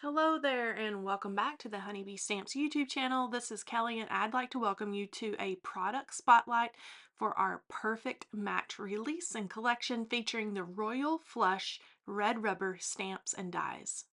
Hello there, and welcome back to the Honeybee Stamps YouTube channel. This is Kelly, and I'd like to welcome you to a product spotlight for our Perfect Match release and collection featuring the Royal Flush Red Rubber stamps and dies.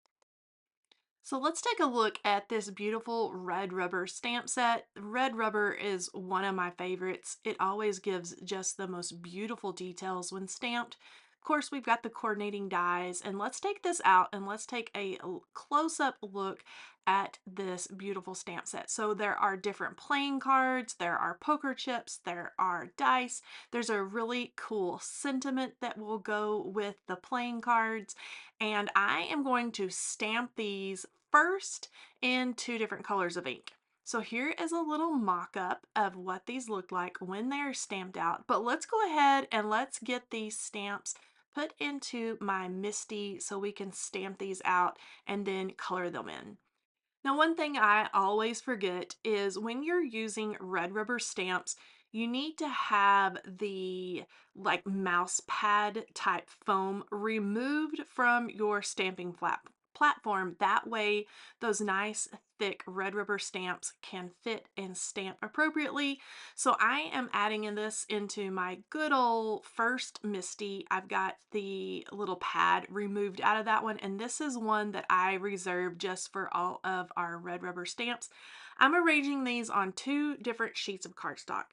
So let's take a look at this beautiful red rubber stamp set. Red rubber is one of my favorites. It always gives just the most beautiful details when stamped. Of course, we've got the coordinating dies, and let's take this out and let's take a close-up look at this beautiful stamp set. So there are different playing cards, there are poker chips, there are dice. There's a really cool sentiment that will go with the playing cards, and I am going to stamp these first in two different colors of ink. So here is a little mock-up of what these look like when they're stamped out. But let's go ahead and let's get these stamps put into my MISTI so we can stamp these out and then color them in. Now, one thing I always forget is when you're using red rubber stamps, you need to have the like mouse pad type foam removed from your stamping platform. That way, those nice thick red rubber stamps can fit and stamp appropriately. So I am adding in this into my good old first MISTI. I've got the little pad removed out of that one, and this is one that I reserved just for all of our red rubber stamps. I'm arranging these on two different sheets of cardstock.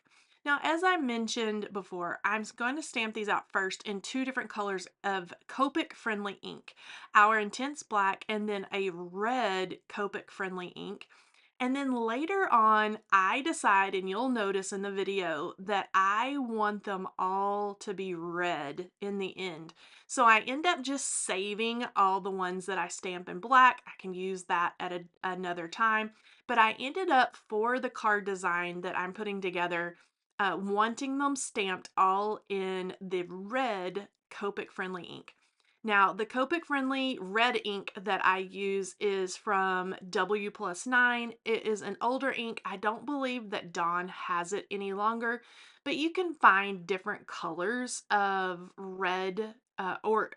Now, as I mentioned before, I'm going to stamp these out first in two different colors of Copic friendly ink, our Intense Black and then a red Copic friendly ink. And then later on, I decide, and you'll notice in the video, that I want them all to be red in the end. So I end up just saving all the ones that I stamp in black. I can use that at another time. But I ended up, for the card design that I'm putting together, wanting them stamped all in the red Copic friendly ink. Now, the Copic friendly red ink that I use is from W+9. It is an older ink. I don't believe that Dawn has it any longer, but you can find different colors of red or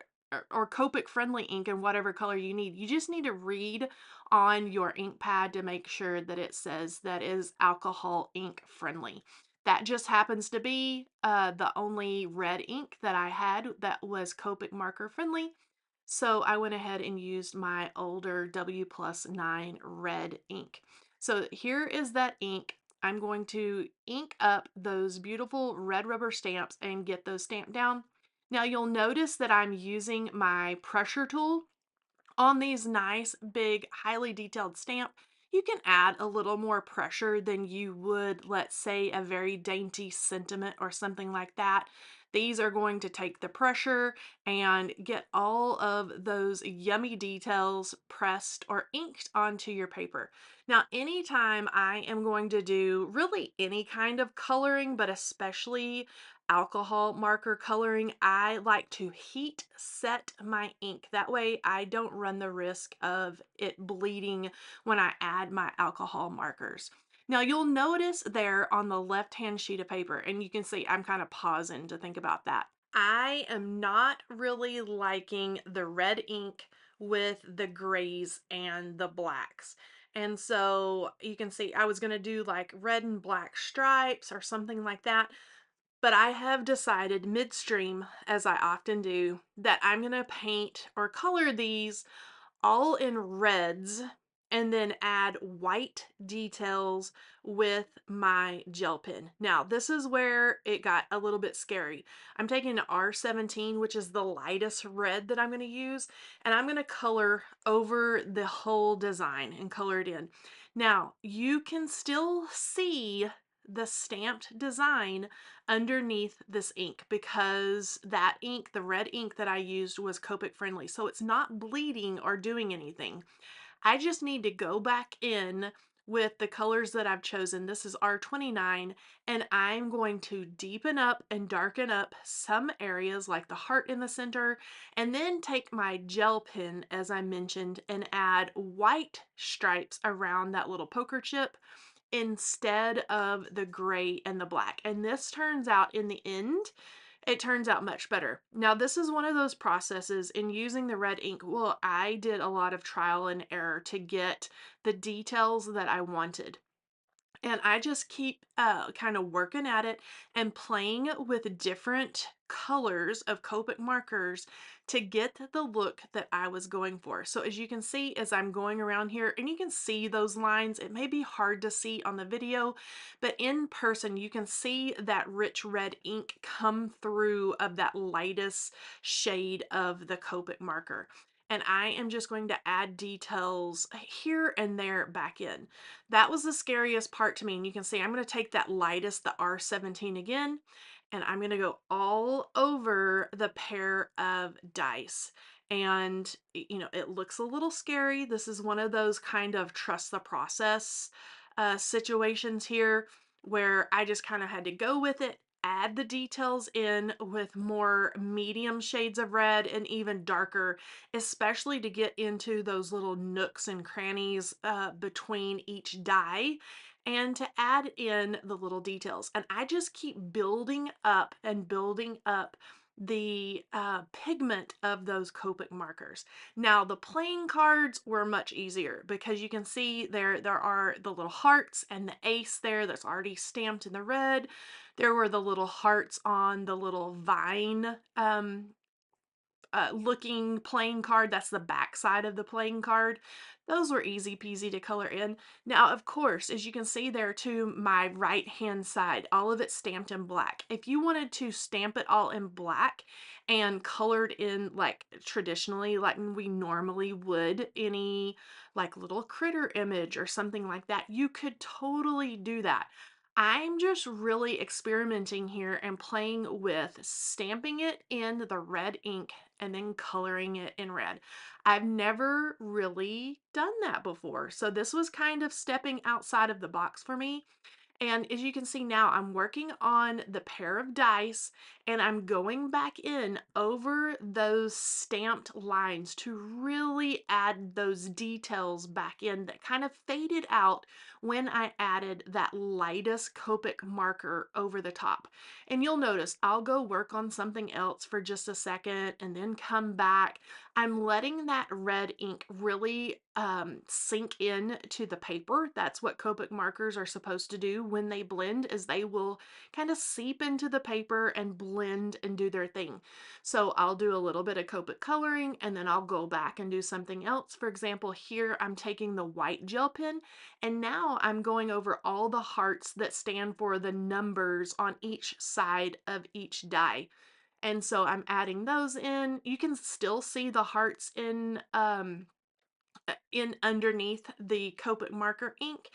Copic friendly ink in whatever color you need. You just need to read on your ink pad to make sure that it says that is alcohol ink friendly. That just happens to be the only red ink that I had that was Copic marker friendly. So I went ahead and used my older W+9 red ink. So here is that ink. I'm going to ink up those beautiful red rubber stamps and get those stamped down. Now you'll notice that I'm using my pressure tool on these nice, big, highly detailed stamp. You can add a little more pressure than you would, let's say, a very dainty sentiment or something like that. These are going to take the pressure and get all of those yummy details pressed or inked onto your paper. Now, anytime I am going to do really any kind of coloring, but especially alcohol marker coloring, I like to heat set my ink. That way I don't run the risk of it bleeding when I add my alcohol markers. Now you'll notice there on the left-hand sheet of paper, and you can see I'm kind of pausing to think about that. I am not really liking the red ink with the grays and the blacks. And so you can see I was going to do like red and black stripes or something like that. But I have decided midstream, as I often do, that I'm going to paint or color these all in reds and then add white details with my gel pen. Now, this is where it got a little bit scary. I'm taking an R17, which is the lightest red that I'm going to use, and I'm going to color over the whole design and color it in. Now, you can still see the stamped design underneath this ink because that ink, the red ink that I used, was Copic friendly. So it's not bleeding or doing anything. I just need to go back in with the colors that I've chosen. This is R29, and I'm going to deepen up and darken up some areas like the heart in the center, and then take my gel pen, as I mentioned, and add white stripes around that little poker chip instead of the gray and the black. And this turns out in the end it turns out much better. Now, this is one of those processes in using the red ink. Well, I did a lot of trial and error to get the details that I wanted. And I just keep kind of working at it and playing with different colors of Copic markers to get the look that I was going for. So as you can see, as I'm going around here, and you can see those lines, it may be hard to see on the video, but in person, you can see that rich red ink come through of that lightest shade of the Copic marker. And I am just going to add details here and there back in. That was the scariest part to me. And you can see I'm going to take that lightest, the R17 again, and I'm going to go all over the pair of dice. And, you know, it looks a little scary. This is one of those kind of trust the process situations here where I just kind of had to go with it, add the details in with more medium shades of red and even darker, especially to get into those little nooks and crannies between each die and to add in the little details. And I just keep building up and building up the pigment of those Copic markers. Now the playing cards were much easier because you can see there are the little hearts and the ace there that's already stamped in the red. There were the little hearts on the little vine looking playing card. That's the back side of the playing card. Those were easy peasy to color in. Now, of course, as you can see there to my right hand side, all of it stamped in black. If you wanted to stamp it all in black and colored in like traditionally, like we normally would any like little critter image or something like that, you could totally do that. I'm just really experimenting here and playing with stamping it in the red ink and then coloring it in red. I've never really done that before, so this was kind of stepping outside of the box for me. And as you can see now, I'm working on the pair of dice and I'm going back in over those stamped lines to really add those details back in that kind of faded out when I added that lightest Copic marker over the top. And you'll notice I'll go work on something else for just a second and then come back. I'm letting that red ink really sink in to the paper. That's what Copic markers are supposed to do when they blend, is they will kind of seep into the paper and blend and do their thing. So I'll do a little bit of Copic coloring and then I'll go back and do something else. For example, here I'm taking the white gel pen and now I'm going over all the hearts that stand for the numbers on each side of each die. And so I'm adding those in. You can still see the hearts in underneath the Copic marker ink.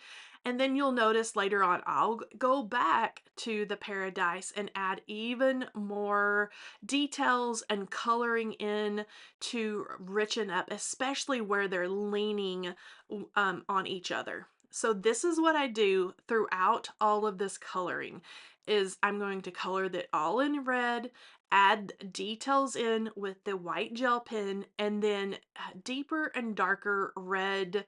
And then you'll notice later on, I'll go back to the Paradise and add even more details and coloring in to richen up, especially where they're leaning on each other. So this is what I do throughout all of this coloring is I'm going to color that all in red, add details in with the white gel pen, and then deeper and darker red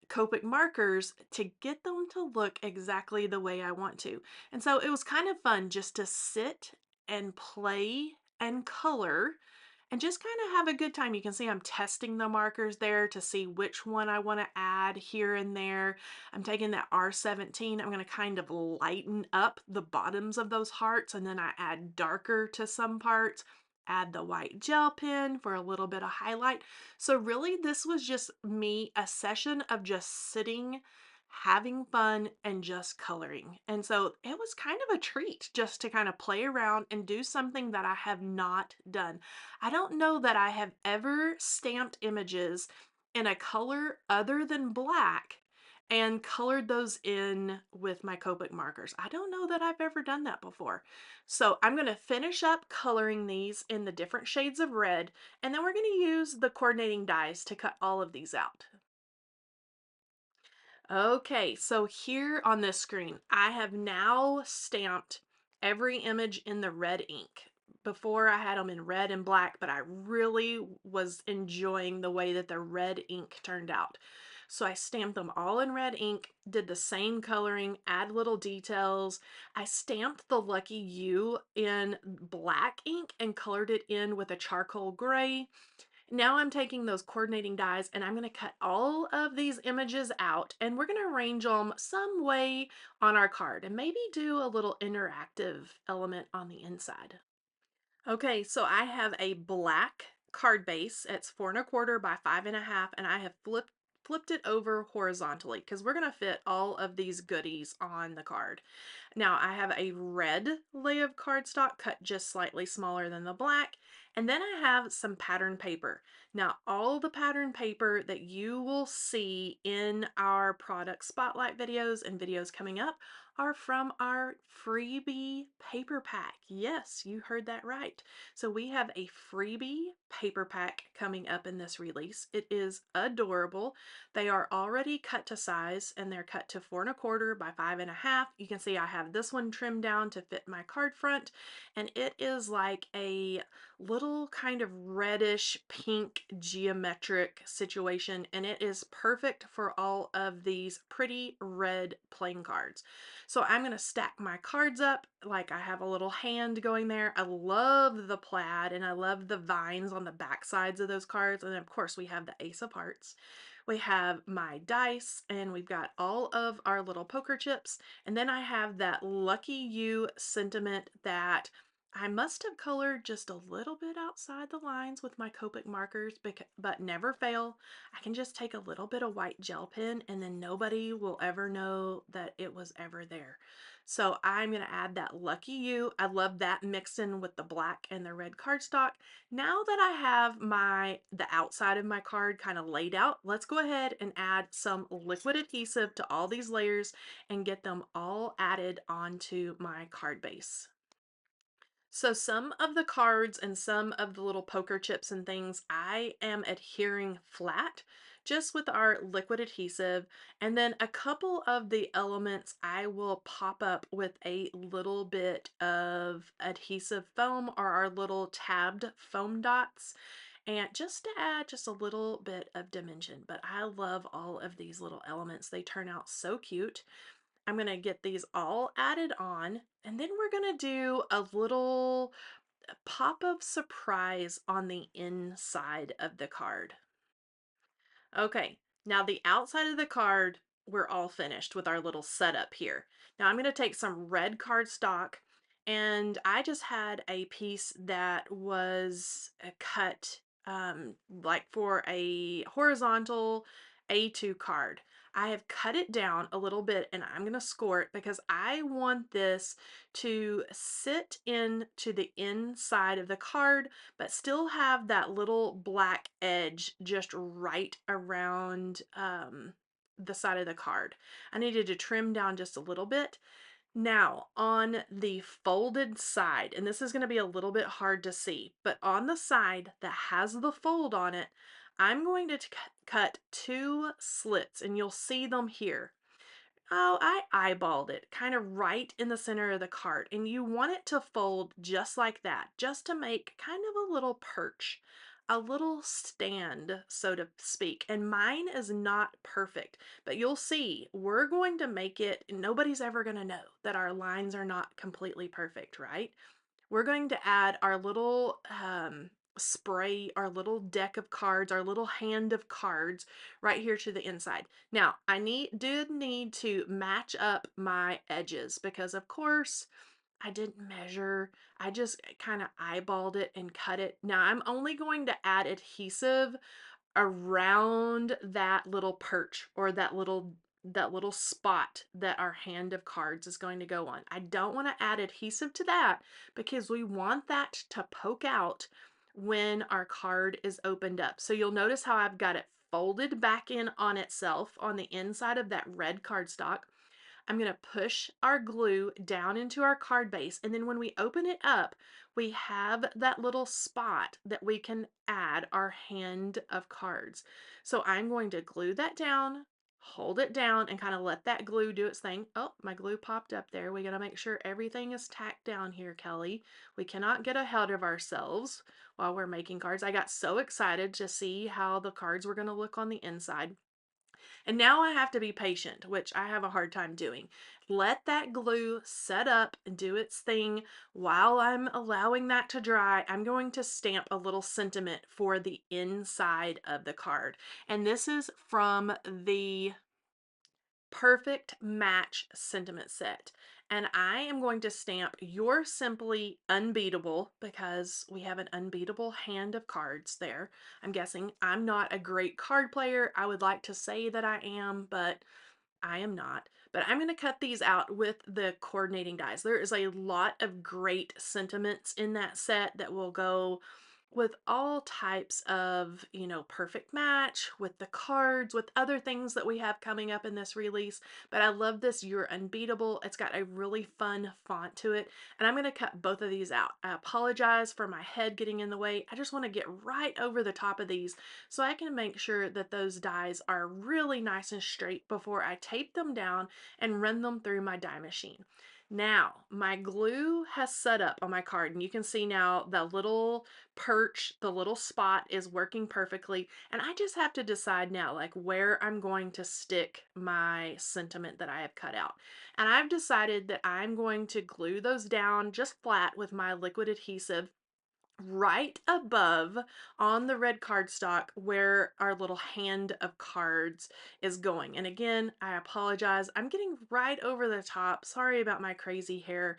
Copic markers to get them to look exactly the way I want to. And so it was kind of fun just to sit and play and color and just kind of have a good time. You can see I'm testing the markers there to see which one I want to add here and there. I'm taking that R17. I'm going to kind of lighten up the bottoms of those hearts and then I add darker to some parts. Add the white gel pen for a little bit of highlight. So really this was just me, a session of just sitting, having fun, and just coloring. And so it was kind of a treat just to kind of play around and do something that I have not done. I don't know that I have ever stamped images in a color other than black and colored those in with my Copic markers. I don't know that I've ever done that before. So I'm going to finish up coloring these in the different shades of red, and then we're going to use the coordinating dies to cut all of these out. Okay, so here on this screen, I have now stamped every image in the red ink. Before I had them in red and black, but I really was enjoying the way that the red ink turned out. So I stamped them all in red ink, did the same coloring, add little details. I stamped the Lucky You in black ink and colored it in with a charcoal gray. Now I'm taking those coordinating dies and I'm going to cut all of these images out and we're going to arrange them some way on our card and maybe do a little interactive element on the inside. Okay, so I have a black card base. It's 4 1/4 by 5 1/2, and I have flipped it over horizontally because we're gonna fit all of these goodies on the card. Now I have a red lay of cardstock cut just slightly smaller than the black, and then I have some pattern paper. Now all the pattern paper that you will see in our product spotlight videos and videos coming up are from our freebie paper pack. Yes, you heard that right. So we have a freebie paper pack coming up in this release. It is adorable. They are already cut to size and they're cut to 4 1/4 by 5 1/2. You can see I have this one trimmed down to fit my card front, and it is like a little kind of reddish pink geometric situation, and it is perfect for all of these pretty red playing cards. So I'm going to stack my cards up like I have a little hand going there. I love the plaid and I love the vines on the back sides of those cards. And of course we have the Ace of Hearts. We have my dice and we've got all of our little poker chips. And then I have that Lucky You sentiment that I must have colored just a little bit outside the lines with my Copic markers, but never fail. I can just take a little bit of white gel pen and then nobody will ever know that it was ever there. So I'm going to add that Lucky You. I love that mixed in with the black and the red cardstock. Now that I have the outside of my card kind of laid out, let's go ahead and add some liquid adhesive to all these layers and get them all added onto my card base. So some of the cards and some of the little poker chips and things I am adhering flat just with our liquid adhesive, and then a couple of the elements I will pop up with a little bit of adhesive foam or our little tabbed foam dots, and just to add just a little bit of dimension. But I love all of these little elements. They turn out so cute. I'm going to get these all added on, and then we're going to do a little pop of surprise on the inside of the card. Okay, now the outside of the card, we're all finished with our little setup here. Now I'm going to take some red cardstock, and I just had a piece that was cut like for a horizontal A2 card. I have cut it down a little bit and I'm going to score it because I want this to sit into the inside of the card but still have that little black edge just right around the side of the card. I needed to trim down just a little bit. Now, on the folded side, and this is going to be a little bit hard to see, but on the side that has the fold on it, I'm going to cut 2 slits, and you'll see them here. Oh, I eyeballed it kind of right in the center of the card, and you want it to fold just like that, just to make kind of a little perch, a little stand, so to speak. And mine is not perfect, but you'll see we're going to make it, nobody's ever going to know that our lines are not completely perfect, right? We're going to add our little spray, our little deck of cards, our little hand of cards right here to the inside. Now, I did need to match up my edges because, of course, I didn't measure. I just kind of eyeballed it and cut it. Now, I'm only going to add adhesive around that little perch or that little spot that our hand of cards is going to go on. I don't want to add adhesive to that because we want that to poke out when our card is opened up. So you'll notice how I've got it folded back in on itself on the inside of that red cardstock. I'm going to push our glue down into our card base, and then when we open it up, we have that little spot that we can add our hand of cards. So I'm going to glue that down, hold it down, and kind of let that glue do its thing. Oh, my glue popped up there. We got to make sure everything is tacked down here, Kelly. We cannot get ahead of ourselves while we're making cards. I got so excited to see how the cards were going to look on the inside. And now I have to be patient, which I have a hard time doing. Let that glue set up and do its thing. While I'm allowing that to dry, I'm going to stamp a little sentiment for the inside of the card. And this is from the Perfect Match sentiment set. And I am going to stamp "You're simply unbeatable" because we have an unbeatable hand of cards there. I'm guessing I'm not a great card player. I would like to say that I am, but I am not. But I'm going to cut these out with the coordinating dies. There is a lot of great sentiments in that set that will go with all types of, perfect match, with the cards, with other things that we have coming up in this release. But I love this "You're Unbeatable." It's got a really fun font to it. And I'm going to cut both of these out. I apologize for my head getting in the way. I just want to get right over the top of these so I can make sure that those dies are really nice and straight before I tape them down and run them through my die machine. Now, my glue has set up on my card, and you can see now the little perch, the little spot is working perfectly. And I just have to decide now, like, where I'm going to stick my sentiment that I have cut out. And I've decided that I'm going to glue those down just flat with my liquid adhesive right above on the red cardstock where our little hand of cards is going. And again, I apologize. I'm getting right over the top. Sorry about my crazy hair.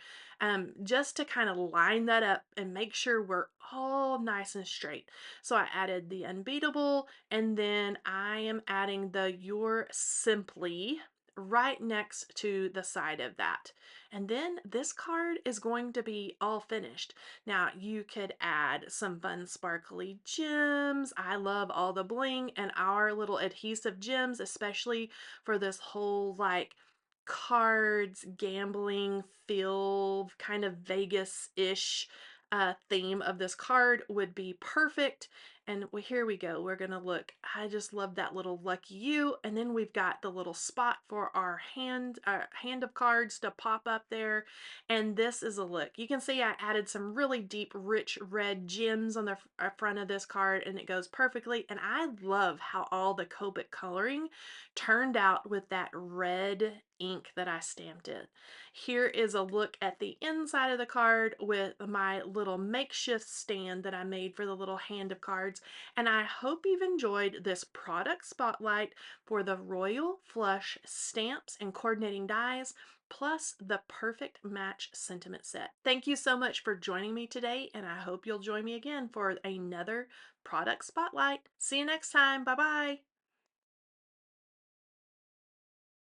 Just to kind of line that up and make sure we're all nice and straight. So I added the unbeatable, and then I am adding the "You're Simply" right next to the side of that. And then this card is going to be all finished. Now, you could add some fun sparkly gems. I love all the bling and our little adhesive gems, especially for this whole like cards, gambling, feel, kind of Vegas-ish theme of this card would be perfect. And here we go. We're going to look. I just love that little "Lucky You." And then we've got the little spot for our hand of cards to pop up there. And this is a look. You can see I added some really deep, rich red gems on the front of this card, and it goes perfectly. And I love how all the Copic coloring turned out with that red ink that I stamped it. Here is a look at the inside of the card with my little makeshift stand that I made for the little hand of cards. And I hope you've enjoyed this product spotlight for the Royal Flush stamps and coordinating dies, plus the Perfect Match sentiment set. Thank you so much for joining me today, and I hope you'll join me again for another product spotlight. See you next time. Bye bye.